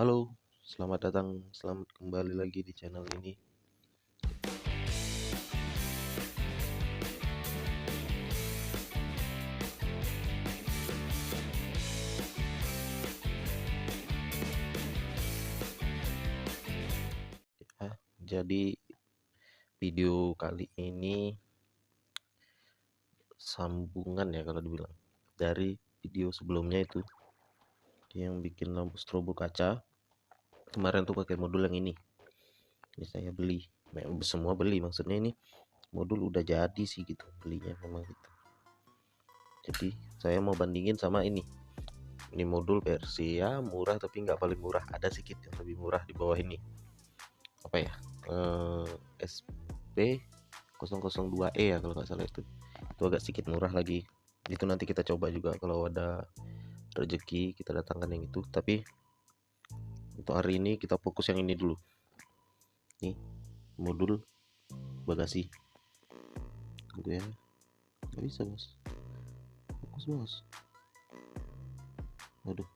Halo, selamat datang, selamat kembali lagi di channel ini. Jadi video kali ini sambungan ya kalau dibilang dari video sebelumnya itu yang bikin lampu strobo kaca. Kemarin tuh pakai modul yang ini saya beli, semua beli, maksudnya ini modul udah jadi sih gitu, belinya memang gitu. Jadi saya mau bandingin sama ini modul versi ya murah, tapi nggak paling murah, ada sedikit yang lebih murah di bawah ini, apa ya, SP 002E ya kalau nggak salah. Itu agak sedikit murah lagi. Itu nanti kita coba juga kalau ada rezeki, kita datangkan yang itu. Tapi untuk hari ini kita fokus yang ini dulu, nih modul bagasi gitu ya. Nggak bisa bos, fokus bos. Waduh,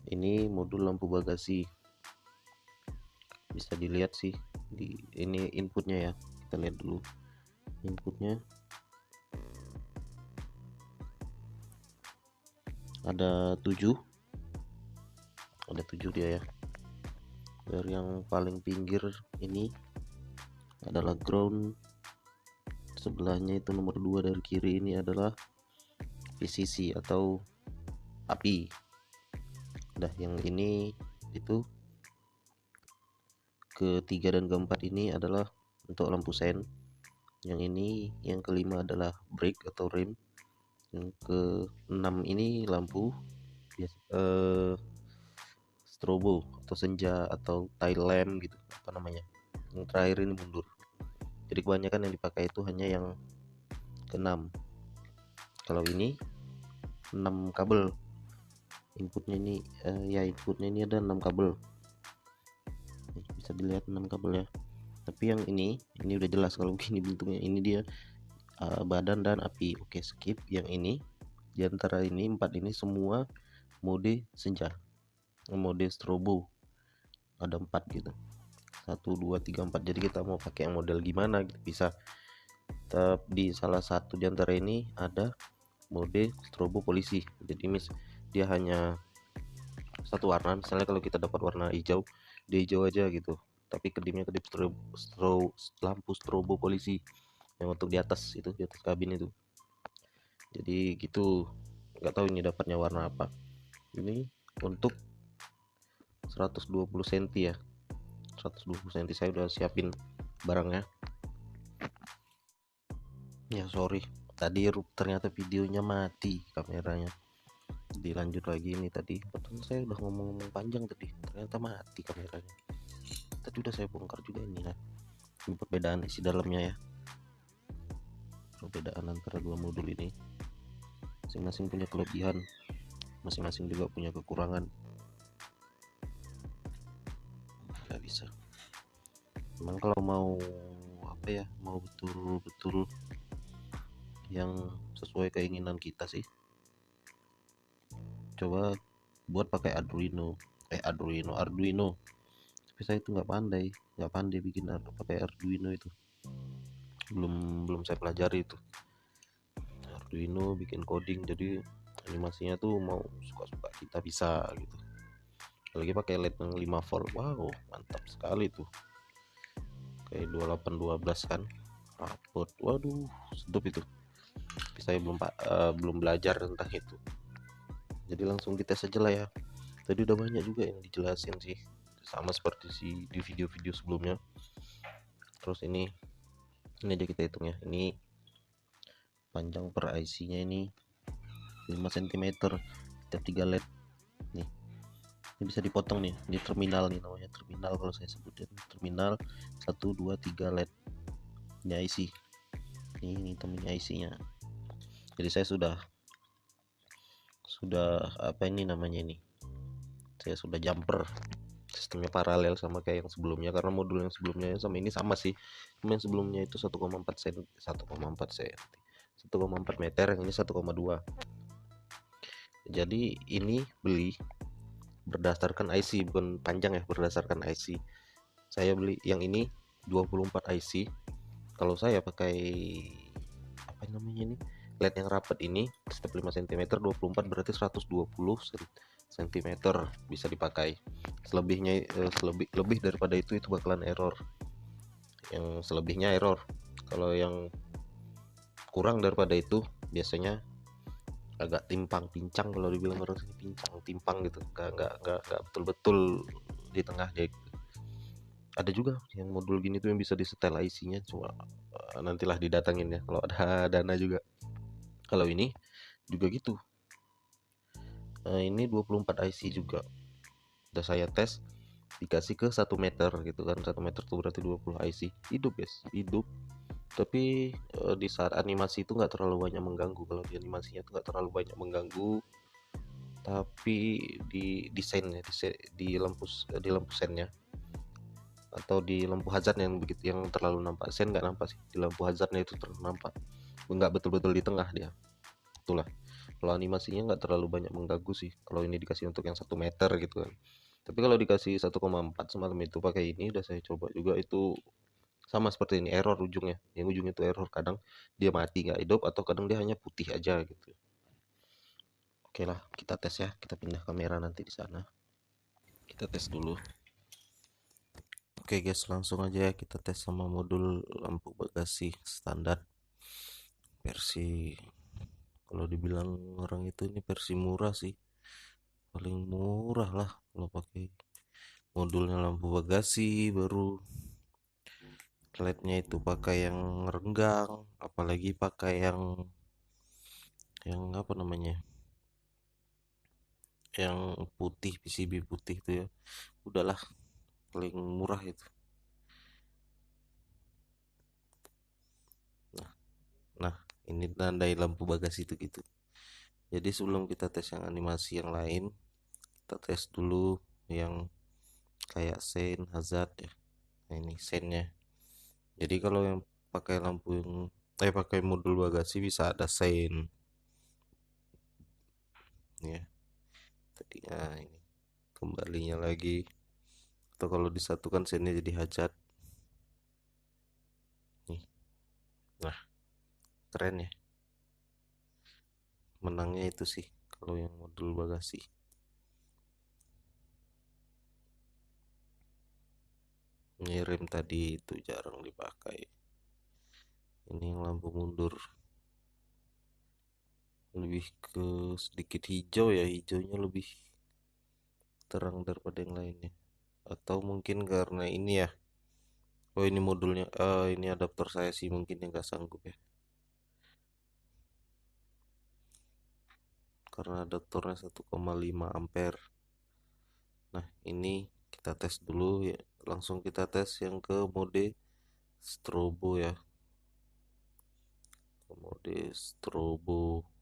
ini modul lampu bagasi, bisa dilihat sih di ini inputnya ya. Kita lihat dulu inputnya, ada 7 dia ya. Dari yang paling pinggir ini adalah ground, sebelahnya itu nomor 2 dari kiri ini adalah VCC atau api. Nah yang ini itu ketiga dan keempat ini adalah untuk lampu sen. Yang ini yang kelima adalah brake atau rem. Yang keenam ini lampu strobo atau senja atau tail lamp gitu, apa namanya. Yang terakhir ini mundur. Jadi kebanyakan yang dipakai itu hanya yang keenam. Kalau ini 6 kabel inputnya ini, inputnya ini ada 6 kabel. Bisa dilihat 6 kabel ya. Tapi yang ini udah jelas kalau begini bentuknya. Ini dia badan dan api. Oke, skip yang ini. Di antara ini 4 ini semua mode senja, mode strobo. Ada 4 gitu, 1 2 3 4. Jadi kita mau pakai yang model gimana gitu bisa. Tapi di salah satu di antara ini ada mode strobo polisi. Jadi dia hanya satu warna. Misalnya kalau kita dapat warna hijau, dia hijau aja gitu, tapi kedipnya kedip lampu strobo polisi yang untuk di atas itu, di atas kabin itu. Jadi gitu, nggak tahu ini dapatnya warna apa. Ini untuk 120 cm ya, 120 cm. Saya udah siapin barangnya ya. Sorry tadi ternyata videonya mati kameranya. Dilanjut lagi ini tadi, betul saya udah ngomong panjang tadi, ternyata mati kameranya. Tadi udah saya bongkar juga ini ya. Ini perbedaan isi dalamnya ya, perbedaan antara dua modul ini. Masing-masing punya kelebihan, masing-masing juga punya kekurangan. Nggak bisa, memang kalau mau apa ya, mau betul-betul yang sesuai keinginan kita sih, coba buat pakai Arduino. Tapi saya itu nggak pandai bikin pakai Arduino itu. Belum saya pelajari itu Arduino, bikin coding. Jadi animasinya tuh mau suka-suka kita bisa gitu. Lagi pakai LED yang 5 volt, wow mantap sekali tuh. Kayak 2812 kan, rapot, waduh sedap itu. Tapi saya belum belajar tentang itu, jadi langsung dites aja lah ya. Tadi udah banyak juga yang dijelasin sih, sama seperti di video-video sebelumnya. Terus ini aja kita hitung ya. Ini panjang per IC nya ini 5 cm, setiap 3 LED nih. Ini bisa dipotong nih, di terminal nih namanya terminal kalau saya sebutin. Terminal 1 2 3 LED. Ini IC, ini temennya IC nya. Jadi saya sudah apa ini namanya, ini saya sudah jumper, sistemnya paralel sama kayak yang sebelumnya, karena modul yang sebelumnya sama ini sama sih. Yang sebelumnya itu 1,4 cm, 1,4 meter, yang ini 1,2. Jadi ini beli berdasarkan IC, bukan panjang ya, berdasarkan IC. Saya beli yang ini 24 IC. Kalau saya pakai apa namanya ini, LED yang rapat ini, step 5 cm 24 berarti 120 cm bisa dipakai. Selebihnya lebih daripada itu bakalan error. Yang selebihnya error. Kalau yang kurang daripada itu biasanya agak timpang pincang, kalau dibilang orang sini pincang timpang gitu, nggak betul-betul di tengah dia. Ada juga yang modul gini tuh yang bisa disetel IC-nya, cuma nantilah didatangin ya kalau ada dana juga. Kalau ini juga gitu, ini 24 IC juga udah saya tes, dikasih ke 1 meter gitu kan. 1 meter tuh berarti 20 IC, hidup guys, hidup. Tapi di saat animasi itu nggak terlalu banyak mengganggu. Kalau di animasinya itu nggak terlalu banyak mengganggu, tapi di desainnya, di lampu sennya atau di lampu hazard yang begitu, yang terlalu nampak. Sen nggak nampak sih, di lampu hazardnya itu terlalu nampak, nggak betul-betul di tengah dia. Itulah, kalau animasinya nggak terlalu banyak mengganggu sih kalau ini dikasih untuk yang 1 meter gitu kan. Tapi kalau dikasih 1,4 semalam itu pakai ini, udah saya coba juga, itu sama seperti ini, error ujungnya. Yang ujungnya itu error, kadang dia mati nggak hidup, atau kadang dia hanya putih aja gitu. Oke lah, kita tes ya, kita pindah kamera nanti di sana, kita tes dulu. Oke guys, langsung aja ya kita tes sama modul lampu bagasi standar versi, kalau dibilang orang itu ini versi murah sih, paling murah lah kalau pakai modulnya lampu bagasi. Baru LED-nya itu pakai yang renggang, apalagi pakai yang apa namanya, yang putih, PCB putih itu ya, udahlah paling murah itu. Nah, ini tandai lampu bagasi itu gitu. Jadi sebelum kita tes yang animasi yang lain, kita tes dulu yang kayak sen, hazard ya. Nah, ini sennya. Jadi kalau yang pakai lampu yang pakai modul bagasi bisa ada sen ya. Tadi ini kembalinya lagi, atau kalau disatukan sennya jadi hajat nih. Nah, keren ya, menangnya itu sih kalau yang modul bagasi. Ini rem tadi itu jarang dipakai. Ini yang lampu mundur lebih ke sedikit hijau ya, hijaunya lebih terang daripada yang lainnya. Atau mungkin karena ini ya, oh ini modulnya, ini adaptor saya sih mungkin yang nggak sanggup ya, karena adaptornya 1,5 ampere. Nah ini kita tes dulu ya, langsung kita tes yang ke mode strobo ya, ke mode strobo.